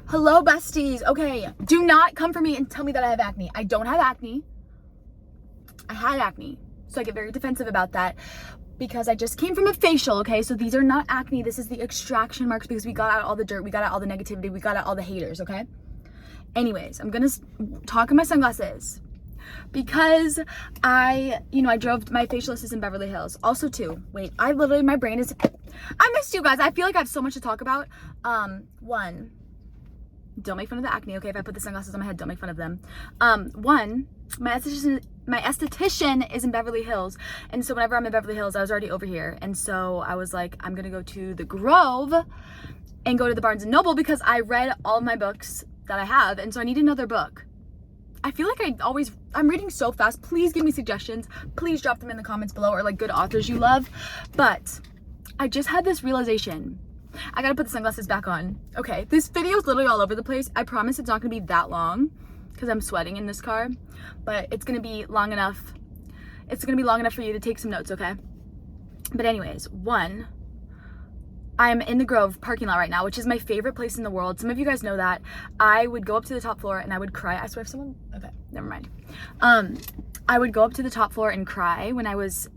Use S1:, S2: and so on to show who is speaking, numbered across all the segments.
S1: Hello, besties. Okay, do not come for me and tell me that I have acne. I don't have acne. I had acne. So I get very defensive about that because I just came from a facial, okay? So these are not acne. This is the extraction marks because we got out all the dirt. We got out all the negativity. We got out all the haters, okay? Anyways, I'm going to talk in my sunglasses because I drove, my facialist is in Beverly Hills. Also too, wait, my brain is, I missed you guys. I feel like I have so much to talk about. One, don't make fun of the acne, okay? If I put the sunglasses on my head, don't make fun of them. One, my esthetician is in Beverly Hills, and so whenever I'm in Beverly Hills, I was already over here, and so I was like, I'm gonna go to the Grove and go to the Barnes and Noble because I read all of my books that I have, and so I need another book. I feel like I'm reading so fast. Please give me suggestions. Please drop them in the comments below, or like good authors you love. But I just had this realization. I gotta put the sunglasses back on. Okay, this video is literally all over the place. I promise it's not gonna be that long because I'm sweating in this car, but it's gonna be long enough. It's gonna be long enough for you to take some notes, okay? But anyways, one, I'm in the Grove parking lot right now, which is my favorite place in the world. Some of you guys know that. I would go up to the top floor and I would cry. I swear if someone, okay, never mind. I would go up to the top floor and cry when I was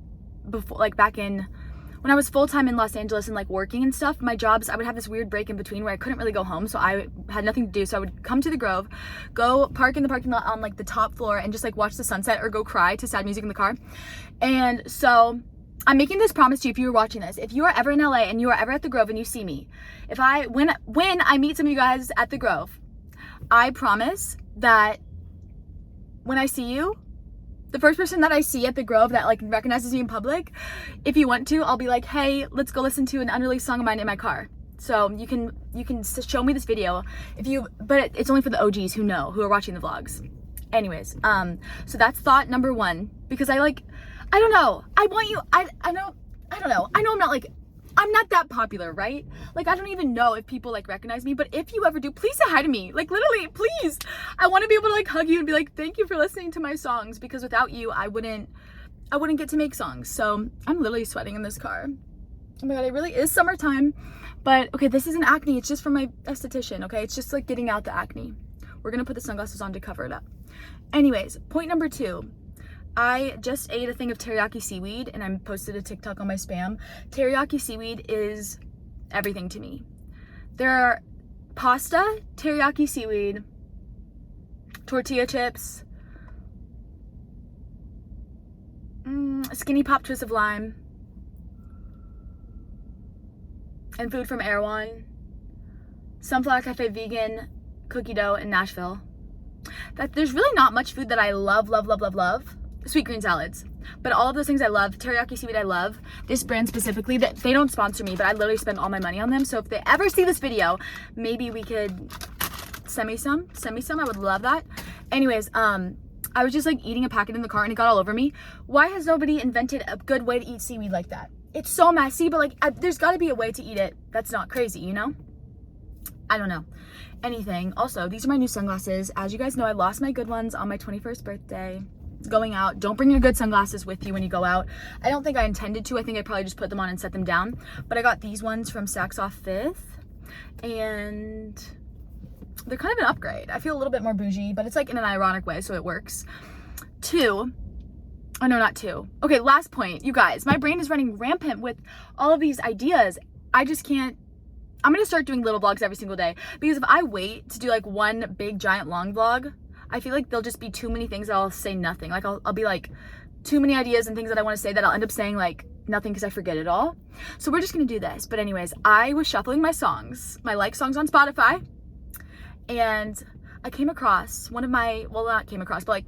S1: when I was full-time in Los Angeles and like working and stuff. My jobs, I would have this weird break in between where I couldn't really go home, so I had nothing to do. So I would come to the Grove, go park in the parking lot on like the top floor and just like watch the sunset or go cry to sad music in the car. And so I'm making this promise to you if you are watching this. If you are ever in LA and you are ever at the Grove and you see me, when I meet some of you guys at the Grove, I promise that when I see you, the first person that I see at the Grove that like recognizes me in public, if you want to, I'll be like, hey, let's go listen to an unreleased song of mine in my car. So you can show me this video but it's only for the OGs who are watching the vlogs. Anyways, so that's thought number one, because I don't know. I know I'm not that popular, right? Like, I don't even know if people like recognize me, but if you ever do, please say hi to me. Like, literally, please. I want to be able to like hug you and be like, thank you for listening to my songs, because without you, I wouldn't get to make songs. So I'm literally sweating in this car. Oh my God, it really is summertime. But okay, this isn't acne. It's just from my esthetician, okay? It's just like getting out the acne. We're going to put the sunglasses on to cover it up. Anyways, point number two. I just ate a thing of teriyaki seaweed and I posted a TikTok on my spam. Teriyaki seaweed is everything to me. There are pasta, teriyaki seaweed, tortilla chips, skinny pop twist of lime, and food from Erewhon, Sunflower Cafe vegan cookie dough in Nashville. There's really not much food that I love. Sweet green salads, but all of those things I love. Teriyaki seaweed I love. This brand specifically, that they don't sponsor me, but I literally spend all my money on them. So if they ever see this video, maybe we could send me some. I would love that. Anyways, I was just like eating a packet in the car and it got all over me. Why has nobody invented a good way to eat seaweed like that? It's so messy, but like there's got to be a way to eat it that's not crazy, you know? I don't know. Anything. Also, these are my new sunglasses. As you guys know, I lost my good ones on my 21st birthday. Going out, don't bring your good sunglasses with you when you go out. I don't think I intended to. I think I probably just put them on and set them down, but I got these ones from Saks Off 5th and they're kind of an upgrade. I feel a little bit more bougie, but it's like in an ironic way, so it works. Two, oh no, not two. Okay, last point, you guys, my brain is running rampant with all of these ideas. I just can't. I'm gonna start doing little vlogs every single day, because if I wait to do like one big giant long vlog, I feel like there'll just be too many things that I'll say nothing. Like I'll be like too many ideas and things that I want to say that I'll end up saying like nothing because I forget it all. So we're just gonna do this. But anyways, I was shuffling my songs, my like songs on Spotify, and I came across one of my, well, not came across, but like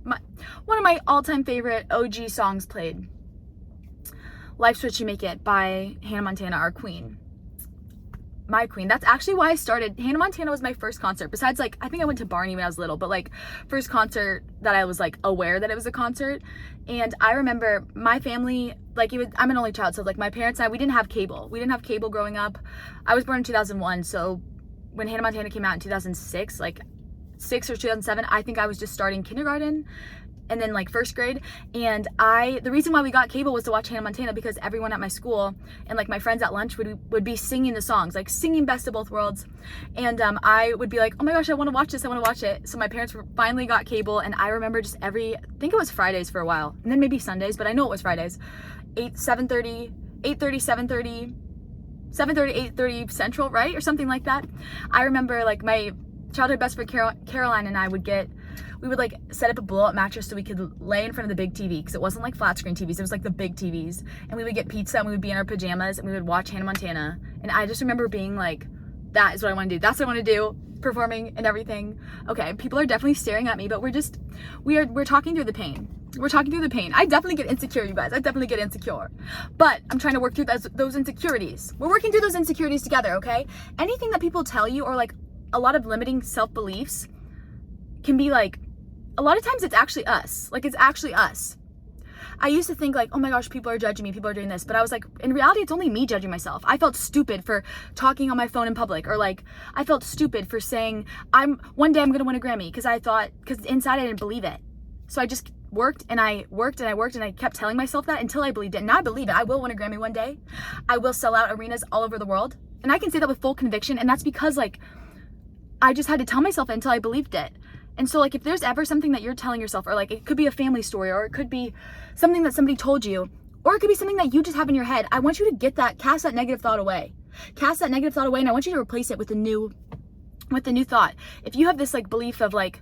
S1: one of my all-time favorite OG songs played. Life's What You Make It by Hannah Montana, our queen. My queen. That's actually why I started. Hannah Montana was my first concert. Besides, like, I think I went to Barney when I was little, but like first concert that I was like aware that it was a concert. And I remember my family, like I'm an only child, so like my parents and I, we didn't have cable. We didn't have cable growing up. I was born in 2001, so when Hannah Montana came out in 2006, like 6 or 2007, I think I was just starting kindergarten. and then like first grade. And the reason why we got cable was to watch Hannah Montana, because everyone at my school and like my friends at lunch would be singing the songs, like singing Best of Both Worlds. And I would be like, oh my gosh, I want to watch this, I want to watch it. So my parents finally got cable, and I remember just I think it was Fridays for a while, and then maybe Sundays, but I know it was Fridays. 7:30, 7:30 8:30 Central, right? Or something like that. I remember like my childhood best friend Caroline and I we would like set up a blow-up mattress so we could lay in front of the big TV, because it wasn't like flat screen TVs, it was like the big TVs, and we would get pizza and we would be in our pajamas and we would watch Hannah Montana. And I just remember being like, that is what I want to do, that's what I want to do, performing and everything. Okay, people are definitely staring at me, but we're talking through the pain. We're talking through the pain. I definitely get insecure, you guys. I definitely get insecure. But I'm trying to work through those insecurities. We're working through those insecurities together, okay? Anything that people tell you, or like a lot of limiting self-beliefs, can be like, a lot of times it's actually us. Like, it's actually us. I used to think like, oh my gosh, people are judging me, people are doing this. But I was like, in reality, it's only me judging myself. I felt stupid for talking on my phone in public, or like, I felt stupid for saying, one day I'm gonna win a Grammy, because inside I didn't believe it. So I just worked and I worked and I worked and I kept telling myself that until I believed it. And now I believe it. I will win a Grammy one day. I will sell out arenas all over the world. And I can say that with full conviction. And that's because like, I just had to tell myself it until I believed it. And so like, if there's ever something that you're telling yourself, or like it could be a family story, or it could be something that somebody told you, or it could be something that you just have in your head, I want you to cast that negative thought away. Cast that negative thought away, and I want you to replace it with a new thought. If you have this like belief of like,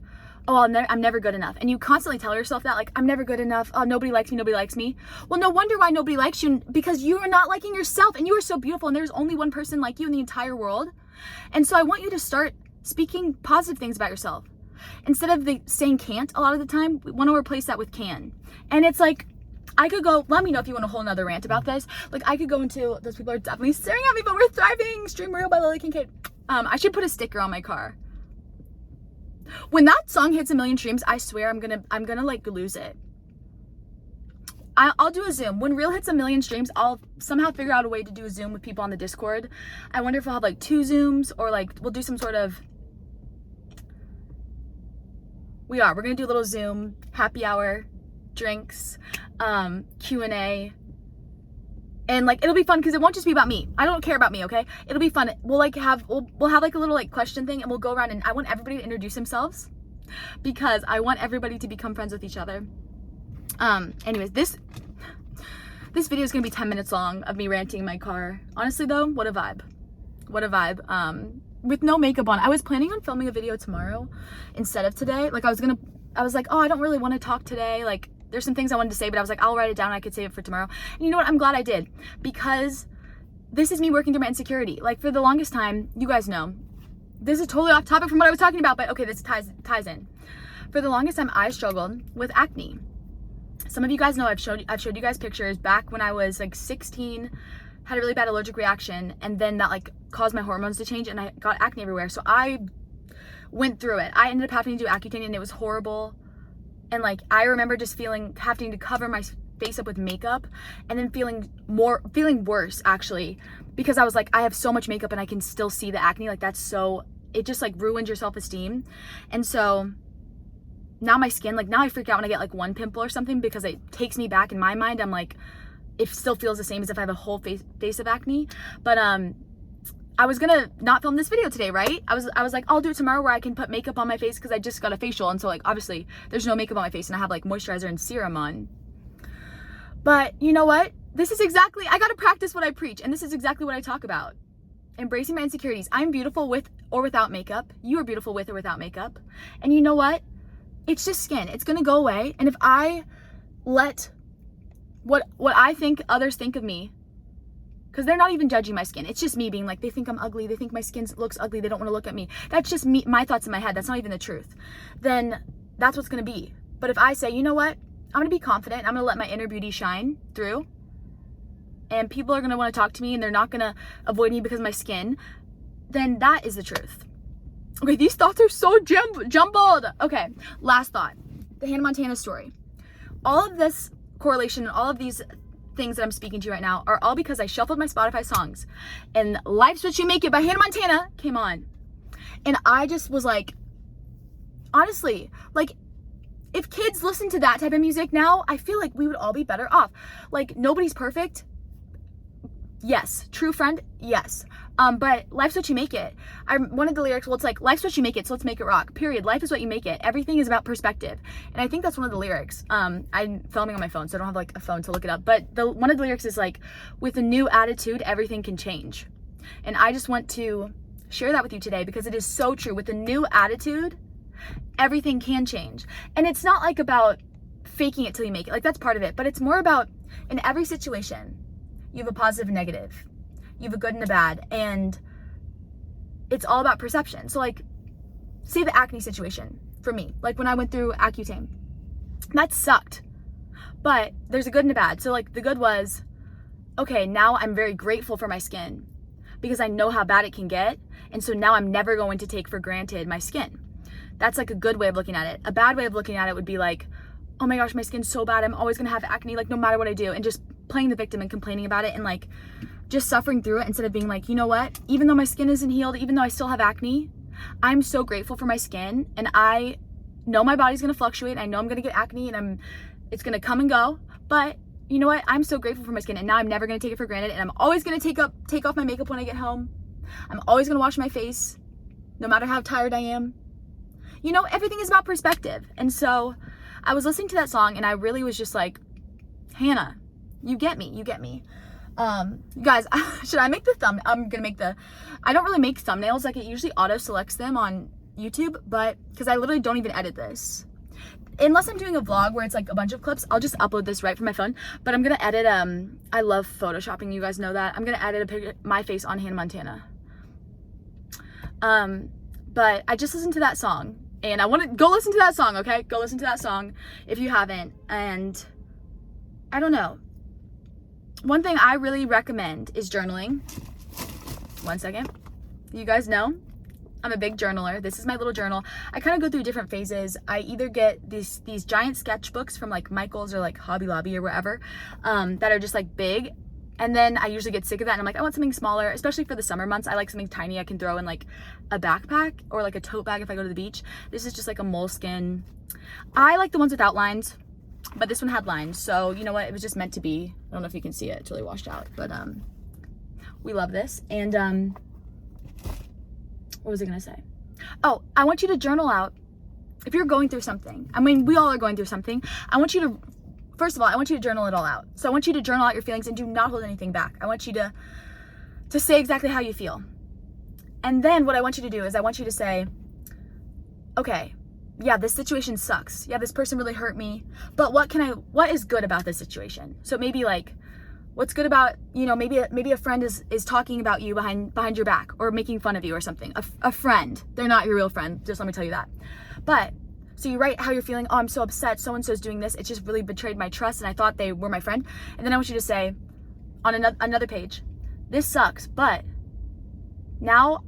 S1: oh, I'm never good enough, and you constantly tell yourself that, like, I'm never good enough, oh, nobody likes me. Well, no wonder why nobody likes you, because you are not liking yourself, and you are so beautiful, and there's only one person like you in the entire world. And so I want you to start speaking positive things about yourself. Instead of saying can't a lot of the time, we want to replace that with can. And it's like, I could go, let me know if you want a whole nother rant about this. Like, I could go into, those people are definitely staring at me, but we're thriving. Stream Real by Lily Kincade. I should put a sticker on my car. When that song hits 1 million streams, I swear I'm gonna like lose it. I'll do a Zoom. When Reel hits 1 million streams, I'll somehow figure out a way to do a Zoom with people on the Discord. I wonder if we'll have like 2 Zooms, or like we'll do some sort of, we're gonna do a little Zoom, happy hour, drinks, Q&A. And like, it'll be fun because it won't just be about me. I don't care about me, okay? It'll be fun. We'll have like a little like question thing, and we'll go around, and I want everybody to introduce themselves, because I want everybody to become friends with each other. Anyways, this video is gonna be 10 minutes long of me ranting in my car. Honestly though, what a vibe. What a vibe. With no makeup on. I was planning on filming a video tomorrow instead of today. Like I was like, oh, I don't really want to talk today. Like, there's some things I wanted to say, but I was like, I'll write it down and I could save it for tomorrow. And you know what? I'm glad I did, because this is me working through my insecurity. Like, for the longest time, you guys know, this is totally off topic from what I was talking about, but okay, this ties in. For the longest time, I struggled with acne. Some of you guys know I've showed you guys pictures back when I was like 16, had a really bad allergic reaction, and then that like caused my hormones to change, and I got acne everywhere. So I went through it. I ended up having to do Accutane, and it was horrible. And like, I remember just having to cover my face up with makeup, and then feeling worse actually, because I was like, I have so much makeup and I can still see the acne. Like, it just like ruins your self-esteem. And so now my skin, like now I freak out when I get like one pimple or something, because it takes me back in my mind. I'm like, it still feels the same as if I have a whole face of acne. But I was gonna not film this video today, right? I was like, I'll do it tomorrow where I can put makeup on my face, because I just got a facial, and so like obviously there's no makeup on my face, and I have like moisturizer and serum on. But you know what? I gotta practice what I preach, and this is exactly what I talk about. Embracing my insecurities. I'm beautiful with or without makeup. You are beautiful with or without makeup. And you know what? It's just skin. It's gonna go away. And if I let what I think others think of me, because they're not even judging my skin, it's just me being like, they think I'm ugly, they think my skin looks ugly, they don't want to look at me. That's just me, my thoughts in my head. That's not even the truth. Then that's what's gonna be. But if I say, you know what, I'm gonna be confident, I'm gonna let my inner beauty shine through, and people are gonna want to talk to me, and they're not gonna avoid me because of my skin, then that is the truth. Okay, these thoughts are so jumbled. Okay, last thought, the Hannah Montana story. All of this correlation and all of these things that I'm speaking to you right now are all because I shuffled my Spotify songs, and Life's What You Make It by Hannah Montana came on. And I just was like, honestly, like, if kids listen to that type of music now, I feel like we would all be better off. Like, nobody's perfect. Yes. True friend. Yes. But life's what you make it. One of the lyrics, well, it's like, life's what you make it, so let's make it rock. Period. Life is what you make it. Everything is about perspective. And I think that's one of the lyrics. I'm filming on my phone, so I don't have like a phone to look it up. But one of the lyrics is like, with a new attitude, everything can change. And I just want to share that with you today because it is so true. With a new attitude, everything can change. And it's not like about faking it till you make it. Like, that's part of it. But it's more about, in every situation, you have a positive and negative. You have a good and a bad. And it's all about perception. So like, say the acne situation for me. Like when I went through Accutane. That sucked. But there's a good and a bad. So like, the good was, okay, now I'm very grateful for my skin because I know how bad it can get. And so now I'm never going to take for granted my skin. That's like a good way of looking at it. A bad way of looking at it would be like, oh my gosh, my skin's so bad. I'm always going to have acne, like no matter what I do. And just playing the victim and complaining about it and like just suffering through it instead of being like, you know what? Even though my skin isn't healed, even though I still have acne, I'm so grateful for my skin. And I know my body's going to fluctuate. I know I'm going to get acne and it's going to come and go. But you know what? I'm so grateful for my skin. And now I'm never going to take it for granted. And I'm always going to take off my makeup when I get home. I'm always going to wash my face, no matter how tired I am. You know, everything is about perspective. And so I was listening to that song and I really was just like, Hannah, you get me. You guys, should I make the thumb? I don't really make thumbnails. Like, it usually auto selects them on YouTube, but because I literally don't even edit this. Unless I'm doing a vlog where it's like a bunch of clips, I'll just upload this right from my phone. But I'm gonna edit, I love photoshopping, you guys know that. I'm gonna edit a picture, my face on Hannah Montana. But I just listened to that song and I want to go listen to that song, okay? Go listen to that song if you haven't. And I don't know. One thing I really recommend is journaling. One second. You guys know I'm a big journaler. This is my little journal. I kind of go through different phases. I either get these giant sketchbooks from like Michael's or like Hobby Lobby or wherever, that are just like big. And then I usually get sick of that and I'm like, I want something smaller, especially for the summer months. I like something tiny I can throw in like a backpack or like a tote bag if I go to the beach. This is just like a moleskin. I like the ones without lines, but this one had lines. So you know what? It was just meant to be. I don't know if you can see it. It's really washed out, but we love this. And what was I gonna say? Oh, I want you to journal out if you're going through something. I mean, we all are going through something. First of all, I want you to journal it all out. So I want you to journal out your feelings and do not hold anything back. I want you to say exactly how you feel. And then what I want you to do is I want you to say, okay, yeah, this situation sucks. Yeah, this person really hurt me. But what is good about this situation? So maybe like, what's good about, you know, maybe a friend is talking about you behind your back or making fun of you or something. A friend. They're not your real friend. Just let me tell you that. But so you write how you're feeling. Oh, I'm so upset. So-and-so's doing this. It just really betrayed my trust and I thought they were my friend. And then I want you to say on another page, this sucks, but now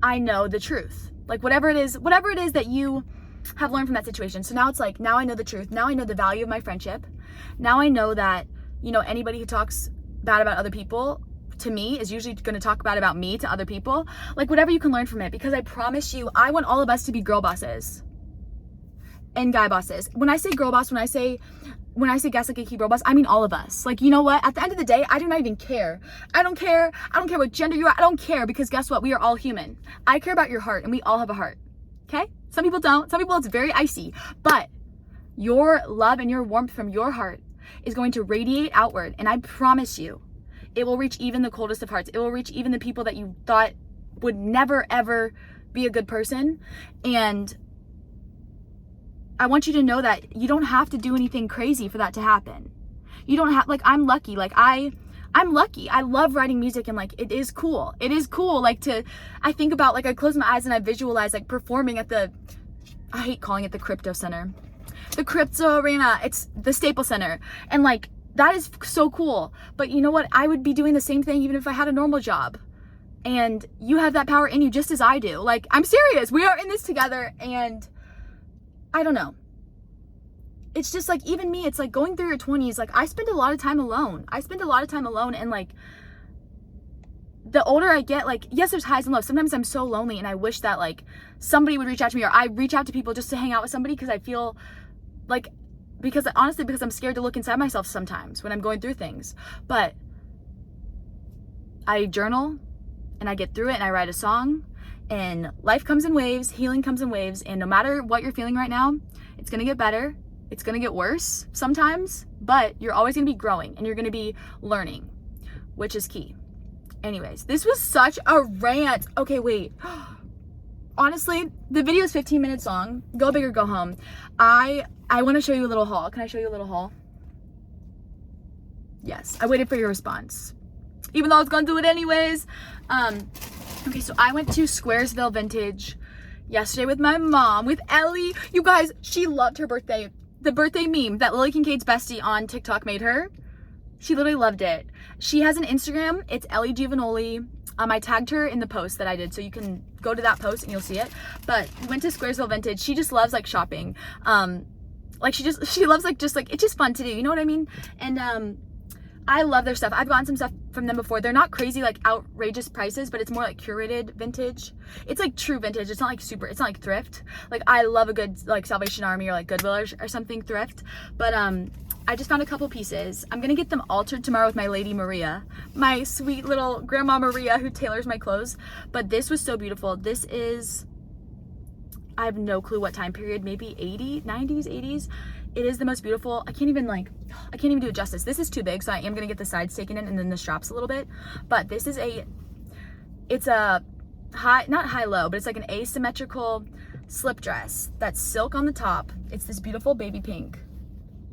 S1: I know the truth. Like whatever it is that you have learned from that situation. So now it's like, now I know the truth. Now I know the value of my friendship. Now I know that, you know, anybody who talks bad about other people to me is usually going to talk bad about me to other people. Like whatever you can learn from it, because I promise you, I want all of us to be girl bosses and guy bosses. When I say girl boss, when I say gaslight geeky girl boss, I mean all of us. Like, you know what? At the end of the day, I do not even care. I don't care what gender you are. I don't care because guess what? We are all human. I care about your heart and we all have a heart. Okay? Some people don't. Some people it's very icy. But your love and your warmth from your heart is going to radiate outward. And I promise you, it will reach even the coldest of hearts. It will reach even the people that you thought would never, ever be a good person. And I want you to know that you don't have to do anything crazy for that to happen. You don't have, like, I'm lucky. Like, I'm lucky. I love writing music and, like, it is cool. It is cool, like, I think about, like, I close my eyes and I visualize, like, performing at I hate calling it the Crypto Center. The Crypto Arena. It's the Staples Center. And, like, that is so cool. But you know what? I would be doing the same thing even if I had a normal job. And you have that power in you just as I do. Like, I'm serious. We are in this together and I don't know. It's just like, even me, it's like going through your 20s, like I spend a lot of time alone. And like the older I get, like, yes, there's highs and lows. Sometimes I'm so lonely and I wish that like somebody would reach out to me or I reach out to people just to hang out with somebody because I feel like, because honestly, because I'm scared to look inside myself sometimes when I'm going through things. But I journal and I get through it and I write a song, and life comes in waves, healing comes in waves, and no matter what you're feeling right now, it's gonna get better. It's gonna get worse sometimes, but you're always gonna be growing and you're gonna be learning, which is key. Anyways, this was such a rant. Okay, wait. Honestly, the video is 15 minutes long. Go big or go home. I want to show you a little haul. Can I show you a little haul? Yes, I waited for your response, even though I was gonna do it anyways. Okay, so I went to Squaresville Vintage yesterday with my mom, with Ellie. You guys, she loved her birthday. The birthday meme that Lily Kincade's bestie on TikTok made her. She literally loved it. She has an Instagram. It's Ellie Giovanoli. I tagged her in the post that I did, so you can go to that post and you'll see it. But we went to Squaresville Vintage. She just loves like shopping. Like she loves like just like, it's just fun to do. You know what I mean? And I love their stuff. I've gotten some stuff from them before. They're not crazy like outrageous prices, but it's more like curated vintage. It's like true vintage. It's not like super, it's not like thrift. Like I love a good like Salvation Army or like Goodwill or something thrift. But I just found a couple pieces. I'm gonna get them altered tomorrow with my lady Maria, my sweet little grandma Maria who tailors my clothes. But this was so beautiful. This is, I have no clue what time period, maybe 90s, 80s. It is the most beautiful. I can't even do it justice. This is too big, so I am gonna get the sides taken in and then the straps a little bit. But this is it's a high, not high-low, but it's like an asymmetrical slip dress that's silk on the top. It's this beautiful baby pink.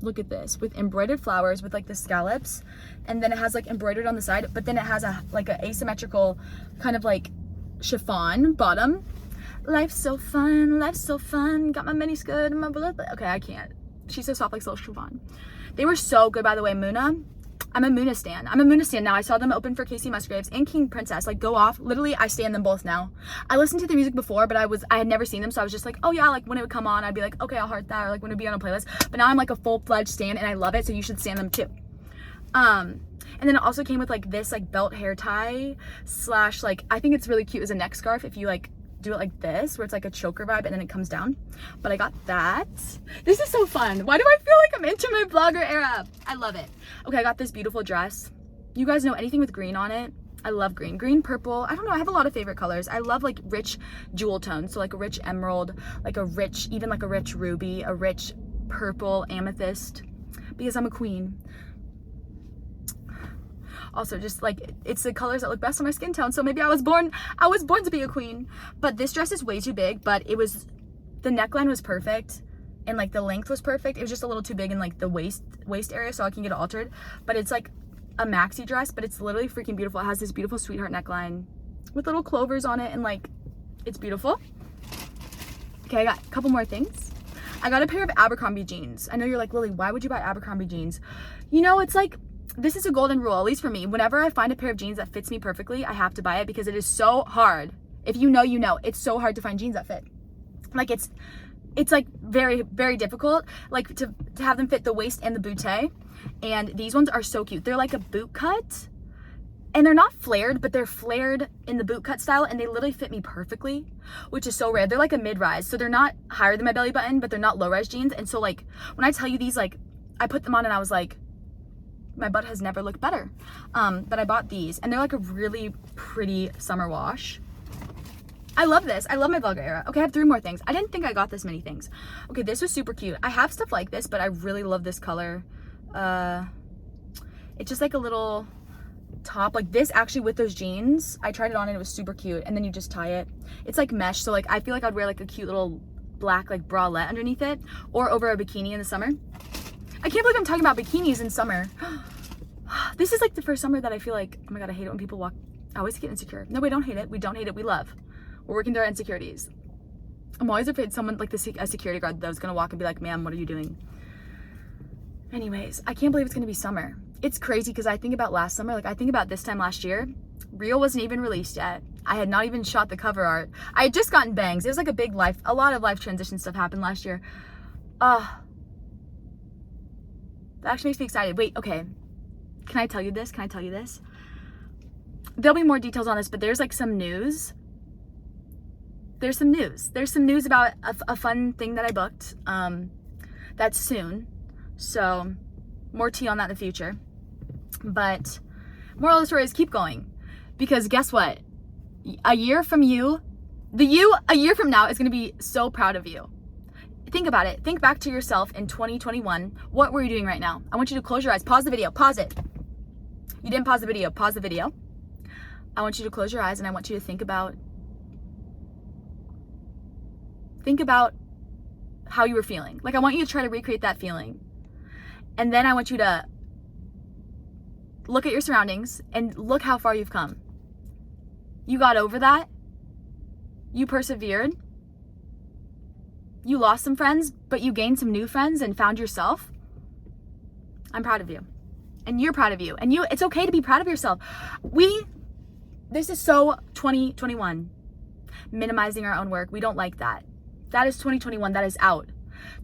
S1: Look at this, with embroidered flowers with like the scallops, and then it has like embroidered on the side, but then it has a asymmetrical kind of like chiffon bottom. Life's so fun, got my mini skirt and my bullet. Okay, I can't. She's so soft like silk chiffon. They were so good, by the way. Muna, I'm a Muna stan. I'm a Muna stan now. I saw them open for Casey Musgraves and King Princess. Like, go off. Literally, I stan them both now. I listened to the music before, but I had never seen them, so I was just like, oh yeah, like when it would come on, I'd be like, okay, I'll heart that, or like when it would be on a playlist. But now I'm like a full-fledged stan, and I love it, so you should stan them too. And then it also came with like this like belt hair tie / like, I think it's really cute as a neck scarf if you like do it like this, where it's like a choker vibe and then it comes down. But I got that. This is so fun. Why do I feel like I'm into my blogger era? I love it. Okay, I got this beautiful dress. You guys know anything with green on it? I love green. Green, purple. I don't know. I have a lot of favorite colors. I love like rich jewel tones. So like a rich emerald, like a rich, even like a rich ruby, a rich purple amethyst, because I'm a queen. Also, just like, it's the colors that look best on my skin tone, so maybe I was born to be a queen. But this dress is way too big, but the neckline was perfect, and like the length was perfect. It was just a little too big in like the waist area, so I can get it altered. But it's like a maxi dress, but it's literally freaking beautiful. It has this beautiful sweetheart neckline with little clovers on it, and like, it's beautiful. Okay, I got a couple more things. I got a pair of Abercrombie jeans. I know you're like, Lily, why would you buy Abercrombie jeans? You know, it's like, this is a golden rule, at least for me. Whenever I find a pair of jeans that fits me perfectly, I have to buy it, because it is so hard. If you know, you know. It's so hard to find jeans that fit. Like, it's like very, very difficult, like to have them fit the waist and the bootay. And these ones are so cute. They're like a boot cut, and they're not flared, but they're flared in the boot cut style, and they literally fit me perfectly, which is so rare. They're like a mid-rise, so they're not higher than my belly button, but they're not low-rise jeans. And so like, when I tell you these, like, I put them on and I was like, my butt has never looked better. But I bought these, and they're like a really pretty summer wash. I love this. I love my vlogger era. Okay, I have 3 more things. I didn't think I got this many things. Okay, this was super cute. I have stuff like this, but I really love this color. It's just like a little top like this, actually, with those jeans. I tried it on and it was super cute, and then you just tie it. It's like mesh, so like I feel like I'd wear like a cute little black like bralette underneath it, or over a bikini in the summer. I can't believe I'm talking about bikinis in summer. This is like the first summer that I feel like, oh my god, I hate it when people walk. I always get insecure. No, we don't hate it. We don't hate it. We love. We're working through our insecurities. I'm always afraid someone like a security guard that was gonna walk and be like, ma'am, what are you doing? Anyways, I can't believe it's gonna be summer. It's crazy because I think about last summer, like I think about this time last year. Reel wasn't even released yet. I had not even shot the cover art. I had just gotten bangs. It was like a lot of life transition stuff happened last year. That actually makes me excited. Wait, okay. Can I tell you this? There'll be more details on this, but there's like some news. There's some news about a fun thing that I booked. That's soon. So more tea on that in the future. But moral of the story is keep going. Because guess what? A year from now is going to be so proud of you. Think about it. Think back to yourself in 2021. What were you doing right now? I want you to close your eyes. Pause the video. Pause it. You didn't pause the video. Pause the video. I want you to close your eyes and I want you to think about how you were feeling. Like, I want you to try to recreate that feeling. And then I want you to look at your surroundings and look how far you've come. You got over that. You persevered. You lost some friends, but you gained some new friends and found yourself. I'm proud of you. And you're proud of you. And it's okay to be proud of yourself. This is so 2021. Minimizing our own work. We don't like that. That is 2021. That is out.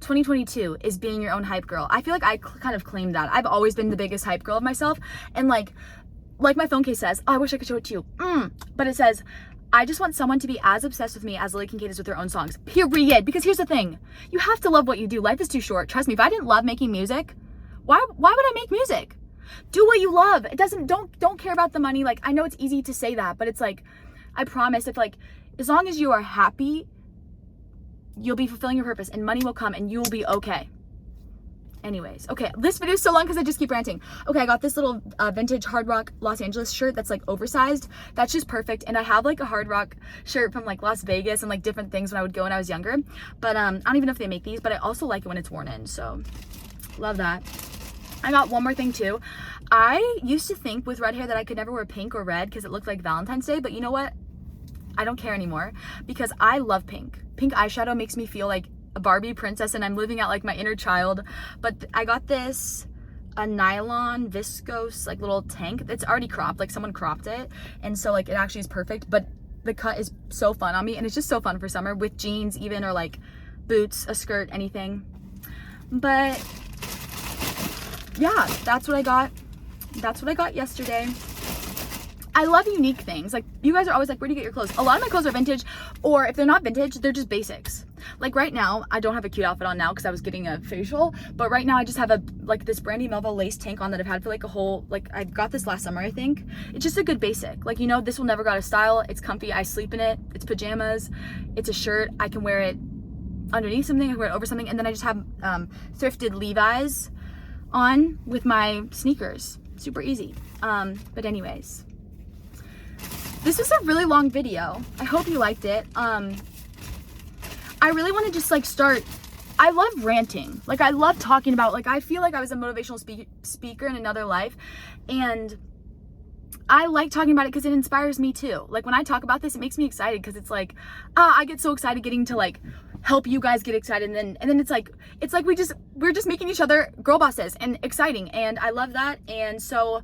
S1: 2022 is being your own hype girl. I feel like I kind of claimed that. I've always been the biggest hype girl of myself. And like my phone case says, oh, I wish I could show it to you. But it says, I just want someone to be as obsessed with me as Lily Kincade is with their own songs. Period. Because here's the thing. You have to love what you do. Life is too short. Trust me, if I didn't love making music, why would I make music? Do what you love. Don't care about the money. Like, I know it's easy to say that, but it's like, I promise, if like, as long as you are happy, you'll be fulfilling your purpose and money will come and you'll be okay. Anyways, okay, this video is so long because I just keep ranting. Okay, I got this little vintage Hard Rock Los Angeles shirt that's like oversized. That's just perfect. And I have like a Hard Rock shirt from like Las Vegas and like different things when I would go when I was younger. But I don't even know if they make these, but I also like it when it's worn in. So love that. I got one more thing too. I used to think with red hair that I could never wear pink or red because it looked like Valentine's Day, but you know what? I don't care anymore because I love pink. Pink eyeshadow makes me feel like a Barbie princess and I'm living out like my inner child. But I got a nylon viscose like little tank. It's already cropped, like someone cropped it. And so like it actually is perfect, but the cut is so fun on me and it's just so fun for summer with jeans even, or like boots, a skirt, anything. But yeah, that's what I got. That's what I got yesterday. I love unique things. Like, you guys are always like, where do you get your clothes? A lot of my clothes are vintage, or if they're not vintage, they're just basics. Like right now, I don't have a cute outfit on now because I was getting a facial, but right now I just have this Brandy Melville lace tank on that I've had for like a whole, like I got this last summer, I think. It's just a good basic. Like, you know, this will never go out of style. It's comfy. I sleep in it. It's pajamas. It's a shirt. I can wear it underneath something. I can wear it over something. And then I just have thrifted Levi's on with my sneakers. Super easy. But anyways, this is a really long video. I hope you liked it. I really want to just like start. I love ranting. Like, I love talking about, like, I feel like I was a motivational speaker in another life, and I like talking about it because it inspires me too. Like, when I talk about this, it makes me excited because it's like, I get so excited getting to like help you guys get excited, and then it's like we're just making each other girl bosses and exciting, and I love that. And so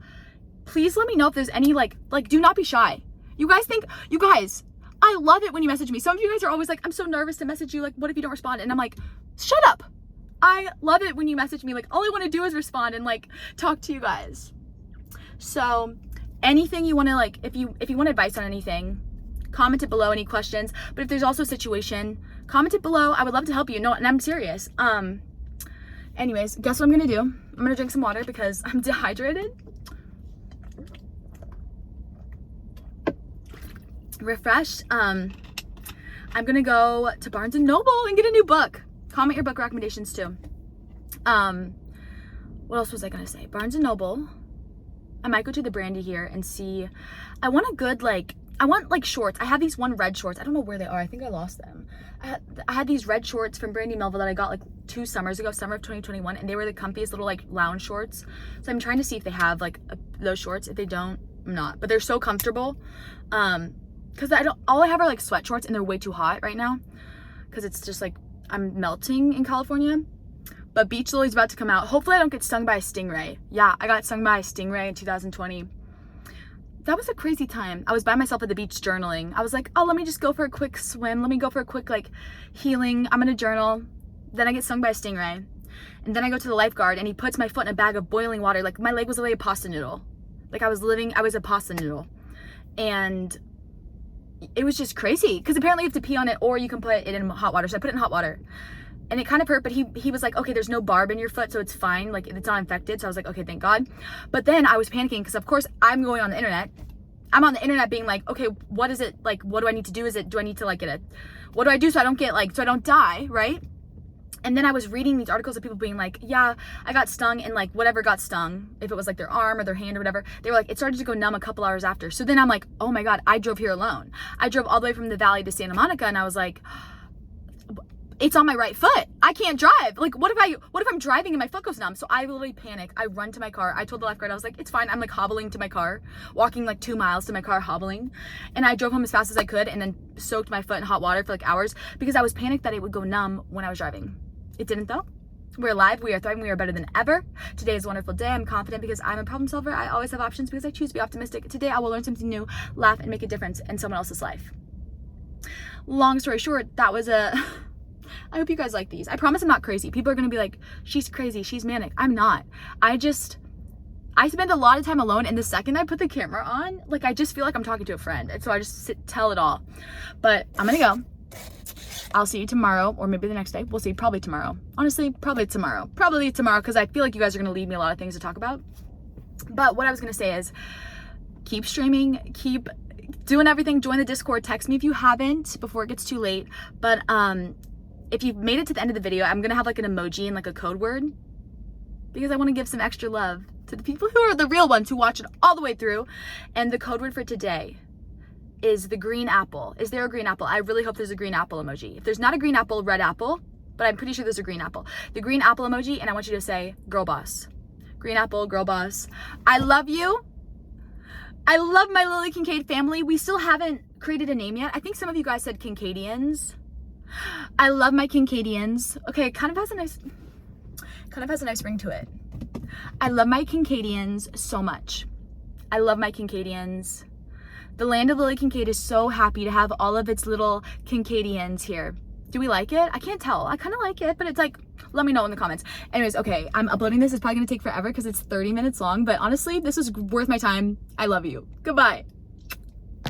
S1: please let me know if there's any like do not be shy. You guys, I love it when you message me. Some of you guys are always like, I'm so nervous to message you. Like, what if you don't respond? And I'm like, shut up. I love it when you message me. Like, all I want to do is respond and like talk to you guys. So anything you want to like, if you want advice on anything, comment it below, any questions. But if there's also a situation, comment it below. I would love to help you. No, and I'm serious. Anyways, guess what I'm going to do? I'm going to drink some water because I'm dehydrated. Refreshed. I'm gonna go to Barnes and Noble and get a new book. Comment your book recommendations too. What else was I gonna say? Barnes and Noble. I might go to the Brandy here and see. I want a good I want like shorts. I have these one red shorts. I don't know where they are. I think I lost them. I had these red shorts from Brandy Melville that I got like 2 summers ago, summer of 2021, and they were the comfiest little like lounge shorts. So I'm trying to see if they have like those shorts. If they don't, I'm not. But they're so comfortable. Because all I have are like sweat shorts and they're way too hot right now because it's just like I'm melting in California. But Beach Lily's about to come out. Hopefully I don't get stung by a stingray. Yeah, I got stung by a stingray in 2020. That was a crazy time. I was by myself at the beach journaling. I was like, oh, let me just go for a quick swim. Let me go for a quick like healing. I'm gonna journal. Then I get stung by a stingray. And then I go to the lifeguard and he puts my foot in a bag of boiling water. Like, my leg was literally a pasta noodle. Like, I was a pasta noodle. And it was just crazy because apparently you have to pee on it or you can put it in hot water. So I put it in hot water. and it kind of hurt, but he was like, okay, there's no barb in your foot, so it's fine. Like, it's not infected. So I was like, okay, thank God. But then I was panicking because, of course, I'm going on the internet. I'm on the internet being like, okay, what is it? Like, what do I need to do? Do I need to like what do I do so I don't get so I don't die, right? And then I was reading these articles of people being like, yeah, I got stung, and like whatever got stung, if it was like their arm or their hand or whatever, they were like, it started to go numb a couple hours after. So then I'm like, oh my God, I drove here alone. I drove all the way from the Valley to Santa Monica, and I was like, it's on my right foot. I can't drive. Like, what if I'm driving and my foot goes numb? So I literally panic. I run to my car. I told the lifeguard, I was like, it's fine. I'm like hobbling to my car, walking like 2 miles to my car, hobbling. And I drove home as fast as I could and then soaked my foot in hot water for like hours because I was panicked that it would go numb when I was driving. It didn't though. We're alive. We are thriving. We are better than ever. Today is a wonderful day. I'm confident because I'm a problem solver. I always have options because I choose to be optimistic. Today I will learn something new, laugh, and make a difference in someone else's life. Long story short, that was I hope you guys like these. I promise I'm not crazy. People are going to be like, she's crazy, she's manic. I'm not. I spend a lot of time alone, and the second I put the camera on, like, I just feel like I'm talking to a friend. And so I just tell it all. But I'm going to go. I'll see you tomorrow, or maybe the next day. We'll see. Probably tomorrow. Honestly, probably tomorrow. Probably tomorrow, because I feel like you guys are going to leave me a lot of things to talk about. But what I was going to say is, keep streaming, keep doing everything. Join the Discord. Text me if you haven't before it gets too late. But if you've made it to the end of the video, I'm gonna have like an emoji and like a code word because I want to give some extra love to the people who are the real ones who watch it all the way through. And the code word for today is the green apple. Is there a green apple? I really hope there's a green apple emoji. If there's not a green apple, red apple, but I'm pretty sure there's a green apple. The green apple emoji, and I want you to say girl boss. Green apple, girl boss. I love you. I love my Lily Kincade family. We still haven't created a name yet. I think some of you guys said Kincadians. I love my Kincadians. Okay, it kind of has a nice ring to it. I love my Kincadians so much. I love my Kincadians. The land of Lily Kincade is so happy to have all of its little Kincadians here. Do we like it? I can't tell. I kind of like it, but it's like, let me know in the comments. Anyways, okay, I'm uploading this. It's probably going to take forever because it's 30 minutes long, but honestly, this is worth my time. I love you. Goodbye.